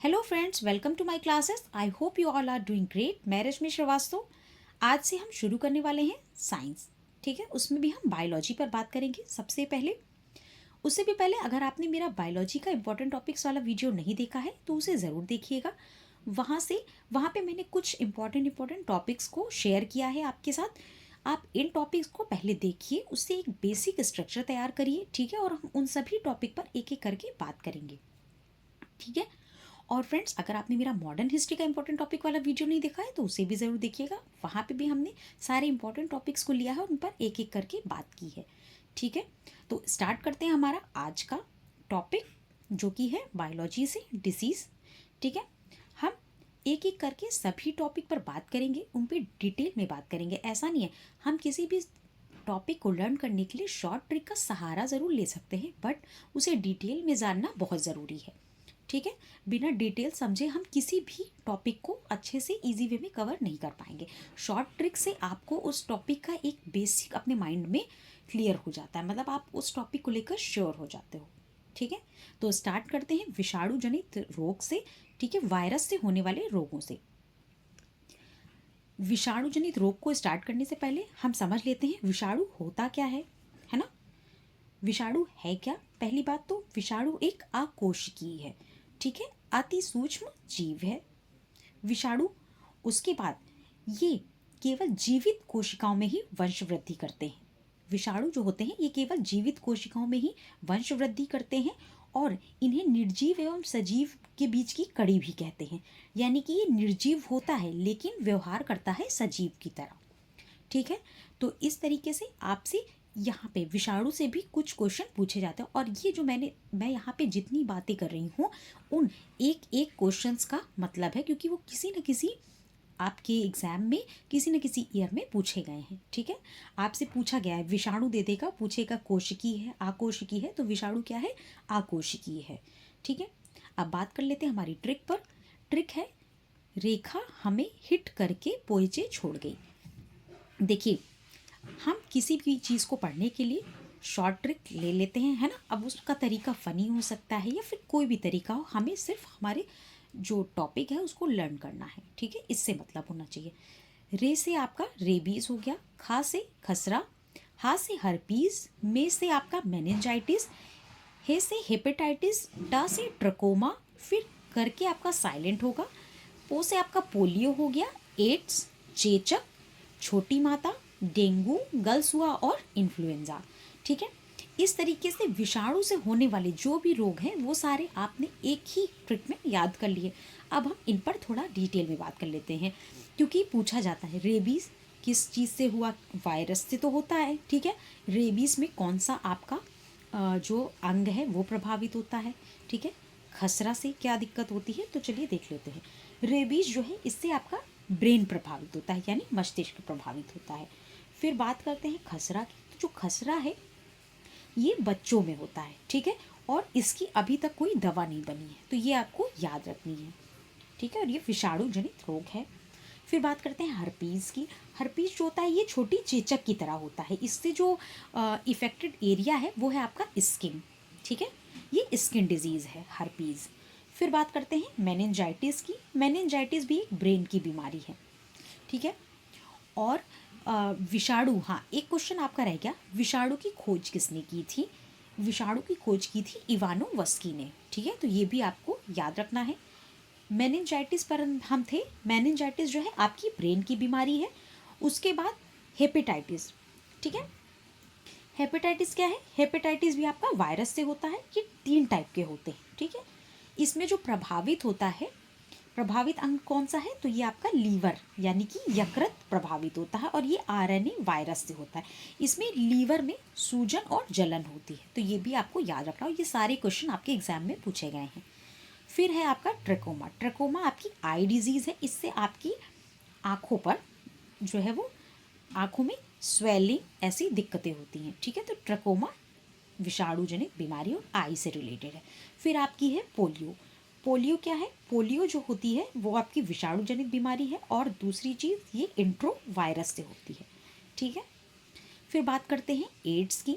Hello friends, welcome to my classes. I hope you all are doing great. मैं रश्मि श्रीवास्तव। आज से हम शुरू करने वाले हैं साइंस। ठीक है, उसमें भी हम बायोलॉजी पर बात करेंगे सबसे पहले। उससे भी पहले अगर आपने मेरा बायोलॉजी का इंपॉर्टेंट टॉपिक्स वाला वीडियो नहीं देखा है तो उसे ज़रूर देखिएगा। वहाँ पे मैंने कुछ इंपॉर्टेंट टॉपिक्स को शेयर किया है आपके साथ। आप इन टॉपिक्स को पहले देखिए, उससे एक बेसिक स्ट्रक्चर तैयार करिए। ठीक है, और हम उन सभी टॉपिक पर एक एक करके बात करेंगे। ठीक है। और फ्रेंड्स, अगर आपने मेरा मॉडर्न हिस्ट्री का इंपॉर्टेंट टॉपिक वाला वीडियो नहीं देखा है तो उसे भी ज़रूर देखिएगा। वहाँ पे भी हमने सारे इंपॉर्टेंट टॉपिक्स को लिया है और उन पर एक एक करके बात की है। ठीक है, तो स्टार्ट करते हैं हमारा आज का टॉपिक, जो कि है बायोलॉजी से डिसीज़। ठीक है, हम एक एक करके सभी टॉपिक पर बात करेंगे, उन पर डिटेल में बात करेंगे। ऐसा नहीं है, हम किसी भी टॉपिक को लर्न करने के लिए शॉर्ट ट्रिक का सहारा ज़रूर ले सकते हैं, बट उसे डिटेल में जानना बहुत ज़रूरी है। ठीक है, बिना डिटेल समझे हम किसी भी टॉपिक को अच्छे से इजी वे में कवर नहीं कर पाएंगे। शॉर्ट ट्रिक से आपको उस टॉपिक का एक बेसिक अपने माइंड में क्लियर हो जाता है, मतलब आप उस टॉपिक को लेकर श्योर हो जाते हो। ठीक है, तो स्टार्ट करते हैं विषाणु जनित रोग से। ठीक है, वायरस से होने वाले रोगों से। विषाणु जनित रोग को स्टार्ट करने से पहले हम समझ लेते हैं विषाणु होता क्या है ना। विषाणु है क्या? पहली बात तो विषाणु एक अकोशिकीय है। ठीक है, अति सूक्ष्म जीव है विषाणु। उसके बाद ये केवल जीवित कोशिकाओं में ही वंश वृद्धि करते हैं। विषाणु जो होते हैं ये केवल जीवित कोशिकाओं में ही वंश वृद्धि करते हैं, और इन्हें निर्जीव एवं सजीव के बीच की कड़ी भी कहते हैं। यानी कि ये निर्जीव होता है लेकिन व्यवहार करता है सजीव की तरह। ठीक है, तो इस तरीके से आपसे यहाँ पे विषाणु से भी कुछ क्वेश्चन पूछे जाते हैं। और ये जो मैं यहाँ पे जितनी बातें कर रही हूँ उन एक एक क्वेश्चंस का मतलब है, क्योंकि वो किसी न किसी आपके एग्जाम में किसी न किसी ईयर में पूछे गए हैं। ठीक है, आपसे पूछा गया है, विषाणु दे देगा, पूछेगा कोशिकीय है आकोशिकीय है, तो विषाणु क्या है? आकोशिकीय है। ठीक है, अब बात कर लेते हैं हमारी ट्रिक पर। ट्रिक है रेखा हमें हिट करके पोइचे छोड़ गई। देखिए, हम किसी भी चीज़ को पढ़ने के लिए शॉर्ट ट्रिक ले लेते हैं, है ना। अब उसका तरीका फ़नी हो सकता है या फिर कोई भी तरीका हो, हमें सिर्फ हमारे जो टॉपिक है उसको लर्न करना है। ठीक है, इससे मतलब होना चाहिए। रे से आपका रेबीज हो गया, खा से खसरा, हा से हर्पीज, में से आपका मेनिंजाइटिस, हे से हेपेटाइटिस, डा से ट्रकोमा, फिर करके आपका साइलेंट होगा, पो से आपका पोलियो हो गया, एड्स, चेचक, छोटी माता, डेंगू, गलसुआ और इन्फ्लुएंजा। ठीक है, इस तरीके से विषाणु से होने वाले जो भी रोग हैं वो सारे आपने एक ही ट्रिक में याद कर लिए। अब हम इन पर थोड़ा डिटेल में बात कर लेते हैं, क्योंकि पूछा जाता है रेबीज किस चीज़ से हुआ? वायरस से तो होता है। ठीक है, रेबीज में कौन सा आपका जो अंग है वो प्रभावित होता है? ठीक है, खसरा से क्या दिक्कत होती है? तो चलिए देख लेते हैं। रेबीज जो है इससे आपका ब्रेन प्रभावित होता है, यानी मस्तिष्क प्रभावित होता है। फिर बात करते हैं खसरा की। तो जो खसरा है ये बच्चों में होता है। ठीक है, और इसकी अभी तक कोई दवा नहीं बनी है, तो ये आपको याद रखनी है। ठीक है, और ये विषाणु जनित रोग है। फिर बात करते हैं हर्पीज़ की। हर्पीज़ जो होता है ये छोटी चेचक की तरह होता है। इससे जो इफेक्टेड एरिया है वो है आपका स्किन। ठीक है, ये स्किन डिजीज़ है हर्पीज़। फिर बात करते हैं मेनिंजाइटिस की। मेनिंजाइटिस भी एक ब्रेन की बीमारी है। ठीक है, और विषाणु, हाँ एक क्वेश्चन आपका रह गया, विषाणु की खोज किसने की थी? विषाणु की खोज की थी इवानोवस्की ने। ठीक है, तो ये भी आपको याद रखना है। मेनिंजाइटिस पर हम थे। मेनिंजाइटिस जो है आपकी ब्रेन की बीमारी है। उसके बाद हेपेटाइटिस। ठीक है, हेपेटाइटिस क्या है? हेपेटाइटिस भी आपका वायरस से होता है। ये 3 टाइप के होते हैं। ठीक है, इसमें जो प्रभावित होता है, प्रभावित अंग कौन सा है? तो ये आपका लीवर यानी कि यकृत प्रभावित होता है, और ये आरएनए वायरस से होता है। इसमें लीवर में सूजन और जलन होती है, तो ये भी आपको याद रखना। और ये सारे क्वेश्चन आपके एग्जाम में पूछे गए हैं। फिर है आपका ट्रकोमा। ट्रकोमा आपकी आई डिजीज़ है। इससे आपकी आँखों पर जो है वो आँखों में स्वेलिंग ऐसी दिक्कतें होती हैं। ठीक है, तो ट्रकोमा विषाणु जनित बीमारी और आई से रिलेटेड है। फिर आपकी है पोलियो। पोलियो क्या है? पोलियो जो होती है वो आपकी विषाणु जनित बीमारी है, और दूसरी चीज़ ये इंट्रो वायरस से होती है। ठीक है, फिर बात करते हैं एड्स की।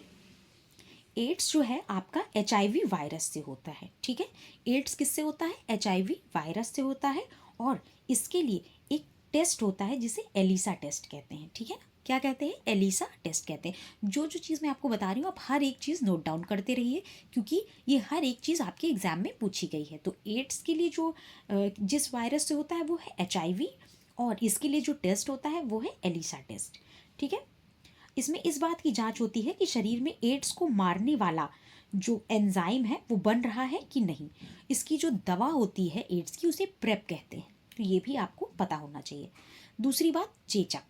एड्स जो है आपका HIV वायरस से होता है, ठीक है। एड्स किससे होता है? HIV वायरस से होता है। और इसके लिए एक टेस्ट होता है जिसे एलिसा टेस्ट कहते हैं, ठीक है ना। क्या कहते हैं? एलिसा टेस्ट कहते हैं। जो जो चीज़ मैं आपको बता रही हूँ, आप हर एक चीज़ नोट डाउन करते रहिए, क्योंकि ये हर एक चीज़ आपके एग्जाम में पूछी गई है। तो एड्स के लिए जो जिस वायरस से होता है वो है HIV, और इसके लिए जो टेस्ट होता है वो है एलिसा टेस्ट, ठीक है। इसमें इस बात की जांच होती है कि शरीर में एड्स को मारने वाला जो एंजाइम है वो बन रहा है कि नहीं। इसकी जो दवा होती है एड्स की, उसे प्रेप कहते हैं, तो ये भी आपको पता होना चाहिए। दूसरी बात, चेचक।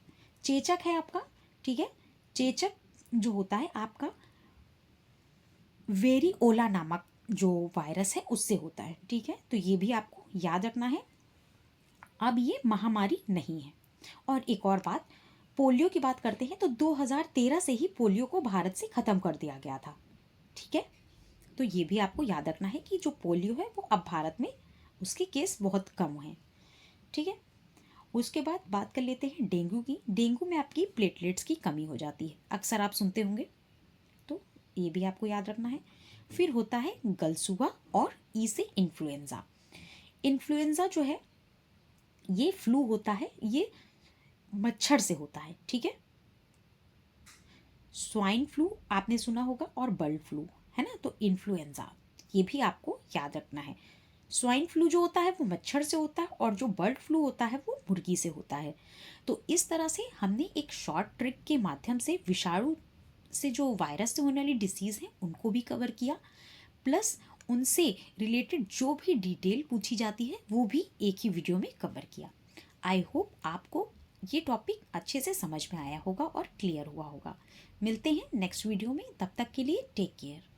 चेचक है आपका, ठीक है। चेचक जो होता है आपका वेरिओला नामक जो वायरस है उससे होता है, ठीक है। तो ये भी आपको याद रखना है। अब ये महामारी नहीं है। और एक और बात, पोलियो की बात करते हैं तो 2013 से ही पोलियो को भारत से ख़त्म कर दिया गया था, ठीक है। तो ये भी आपको याद रखना है कि जो पोलियो है वो अब भारत में उसके केस बहुत कम हैं, ठीक है। उसके बाद बात कर लेते हैं डेंगू की। डेंगू में आपकी प्लेटलेट्स की कमी हो जाती है, अक्सर आप सुनते होंगे, तो ये भी आपको याद रखना है। फिर होता है गलसुआ और ई से इन्फ्लुएंज़ा। इन्फ्लुएंज़ा जो है ये फ्लू होता है, ये मच्छर से होता है, ठीक है। स्वाइन फ्लू आपने सुना होगा और बर्ड फ्लू, है ना। तो इन्फ्लुएंजा ये भी आपको याद रखना है। स्वाइन फ्लू जो होता है वो मच्छर से होता है, और जो बर्ड फ्लू होता है वो मुर्गी से होता है। तो इस तरह से हमने एक शॉर्ट ट्रिक के माध्यम से विषाणु से जो वायरस से होने वाली डिसीज़ है उनको भी कवर किया, प्लस उनसे रिलेटेड जो भी डिटेल पूछी जाती है वो भी एक ही वीडियो में कवर किया। आई होप आपको ये टॉपिक अच्छे से समझ में आया होगा और क्लियर हुआ होगा। मिलते हैं नेक्स्ट वीडियो में, तब तक के लिए टेक केयर।